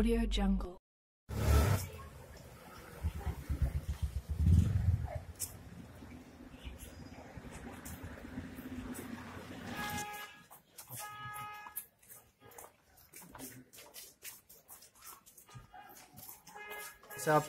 Audio Jungle. जैसे आप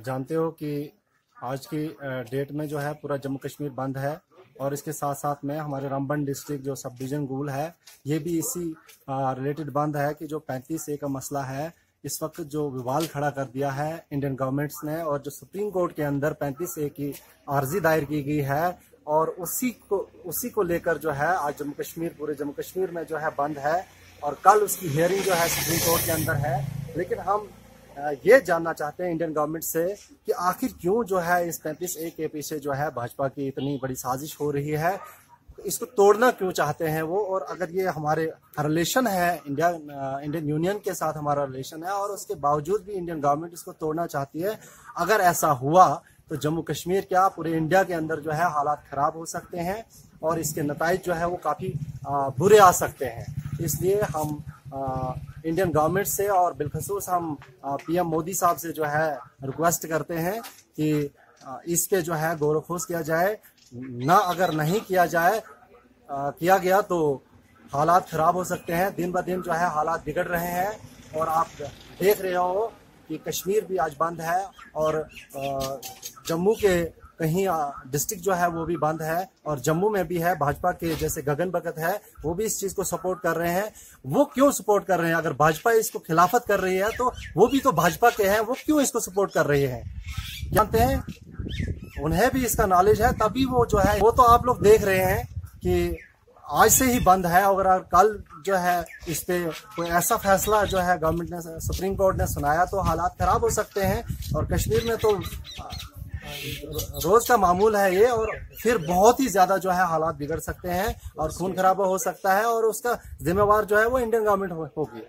जानते हो कि आज की डेट में जो है पूरा जम्मू कश्मीर बंद है और इसके साथ साथ में हमारे रामबन डिस्ट्रिक्ट जो सब डिवीजन गुल है ये भी इसी रिलेटेड बंद है कि जो 35A का मसला है इस वक्त जो विवाद खड़ा कर दिया है इंडियन गवर्नमेंट्स ने और जो सुप्रीम कोर्ट के अंदर 35A की अर्जी दायर की गई है और उसी को लेकर जो है आज पूरे जम्मू कश्मीर में जो है बंद है और कल उसकी हियरिंग जो है सुप्रीम कोर्ट के अंदर है। लेकिन हम ये जानना चाहते हैं इंडियन गवर्नमेंट से कि आखिर क्यों जो है इस 35A के पीछे जो है भाजपा की इतनी बड़ी साजिश हो रही है, इसको तोड़ना क्यों चाहते हैं वो। और अगर ये हमारे रिलेशन है इंडियन यूनियन के साथ हमारा रिलेशन है और उसके बावजूद भी इंडियन गवर्नमेंट इसको तोड़ना चाहती है, अगर ऐसा हुआ तो जम्मू कश्मीर क्या पूरे इंडिया के अंदर जो है हालात खराब हो सकते हैं और इसके नताइज जो है वो काफ़ी बुरे आ सकते हैं। इसलिए हम इंडियन गवर्नमेंट से और बिलखसूस हम PM मोदी साहब से जो है रिक्वेस्ट करते हैं कि इस पे जो है गौर खोज किया जाए। ना अगर नहीं किया किया गया तो हालात खराब हो सकते हैं। दिन ब दिन जो है हालात बिगड़ रहे हैं और आप देख रहे हो कि कश्मीर भी आज बंद है और जम्मू के कहीं डिस्ट्रिक्ट जो है वो भी बंद है और जम्मू में भी है। भाजपा के जैसे गगन भगत है वो भी इस चीज को सपोर्ट कर रहे हैं। वो क्यों सपोर्ट कर रहे हैं? अगर भाजपा इसको खिलाफत कर रही है तो वो भी तो भाजपा के हैं, वो क्यों इसको सपोर्ट कर रहे हैं? जानते हैं, उन्हें भी इसका नॉलेज है तभी वो जो है वो तो आप लोग देख रहे हैं कि आज से ही बंद है। अगर कल जो है इस पे कोई ऐसा फैसला जो है गवर्नमेंट ने सुप्रीम कोर्ट ने सुनाया तो हालात खराब हो सकते हैं और कश्मीर में तो रोज का मामूल है ये और फिर बहुत ही ज्यादा जो है हालात बिगड़ सकते हैं और खून खराबा हो सकता है और उसका जिम्मेवार जो है वो इंडियन गवर्नमेंट होगी।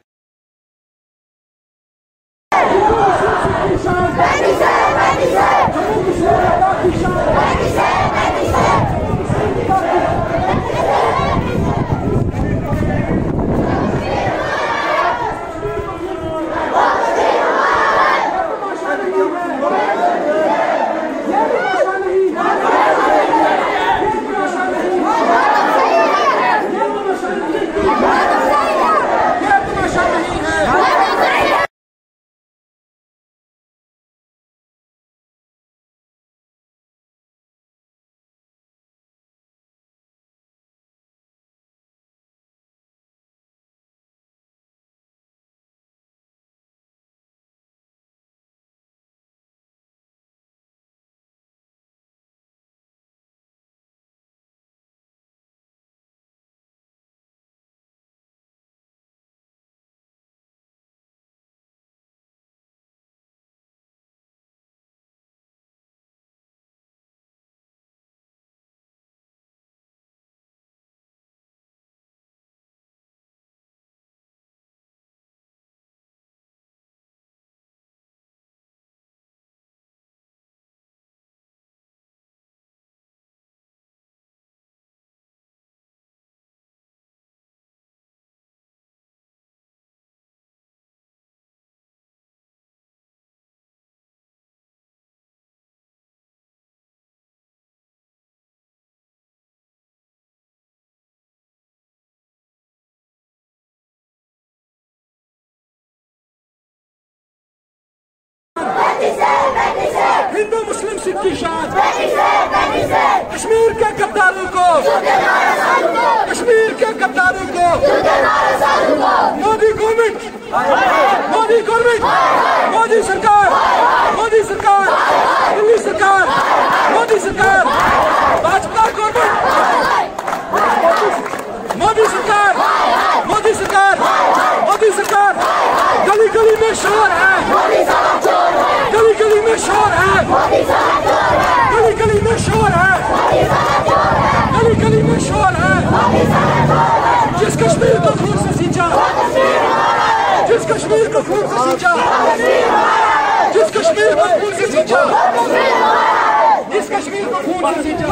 हिंदू मुस्लिम सिख की शान, कश्मीर के गद्दारों को, कश्मीर के गद्दारों को, मोदी गवर्नमेंट, मोदी सरकार, दिल्ली सरकार, मोदी सरकार, भाजपा गवर्नमेंट, मोदी सरकार, गली गली में शोर है, गली गली में शोर है, गली गली में शोर है, गली गली में शोर है। जिस कश्मीर को खून से सींचा, जिस कश्मीर को खून से सींचा, जिस कश्मीर को खून से सींचा, जिस कश्मीर को खून से सींचा।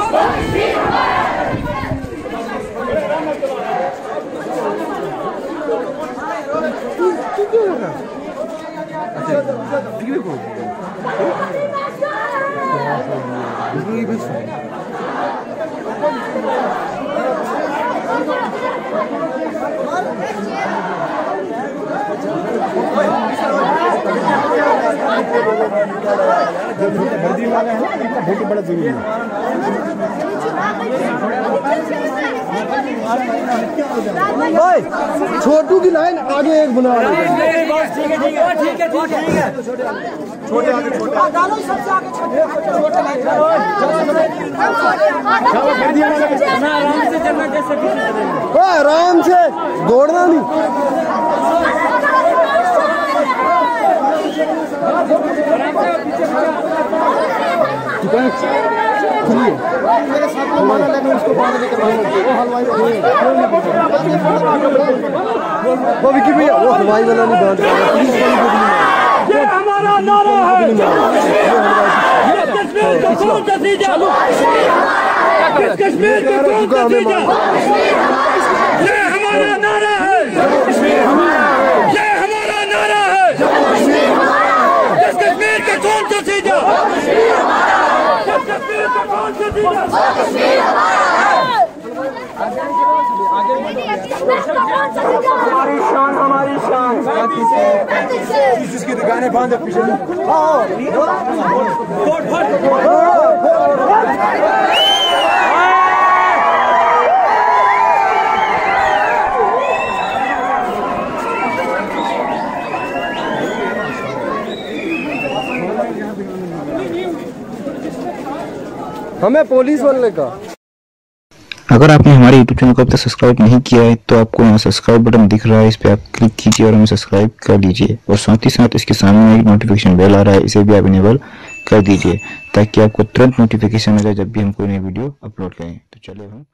वर्दी वाला है ना, इनका फोटो बड़ा जरूरी है। भाई छोटू की लाइन आगे एक बना ठीक है छोटे आगे छोटे आराम से दौड़ना नहीं। मेरे साथ हमारा लेकिन उसको बांध लेकर वो हलवाई वो विकी भैया वो हलवाई वाला नहीं बांध रहा। ये हमारा नारा है, कश्मीर का कौन नतीजा, कश्मीर का कौन नतीजा, ये हमारा नारा है, ये हमारा नारा है, कश्मीर का कौन नतीजा, कश्मीर का कौन नतीजा, हमारी शान, हमारी शान, जिसकी दुकानें बंद है पीछे। हमें पुलिस बनने का। अगर आपने हमारे YouTube चैनल को अब तक सब्सक्राइब नहीं किया है तो आपको यहाँ सब्सक्राइब बटन दिख रहा है, इस पे आप क्लिक कीजिए और हमें सब्सक्राइब कर लीजिए। और साथ ही साथ इसके सामने एक नोटिफिकेशन बेल आ रहा है, इसे भी आप इनेबल कर दीजिए ताकि आपको तुरंत नोटिफिकेशन मिले जब भी हम कोई नई वीडियो अपलोड करें। तो चलिए हम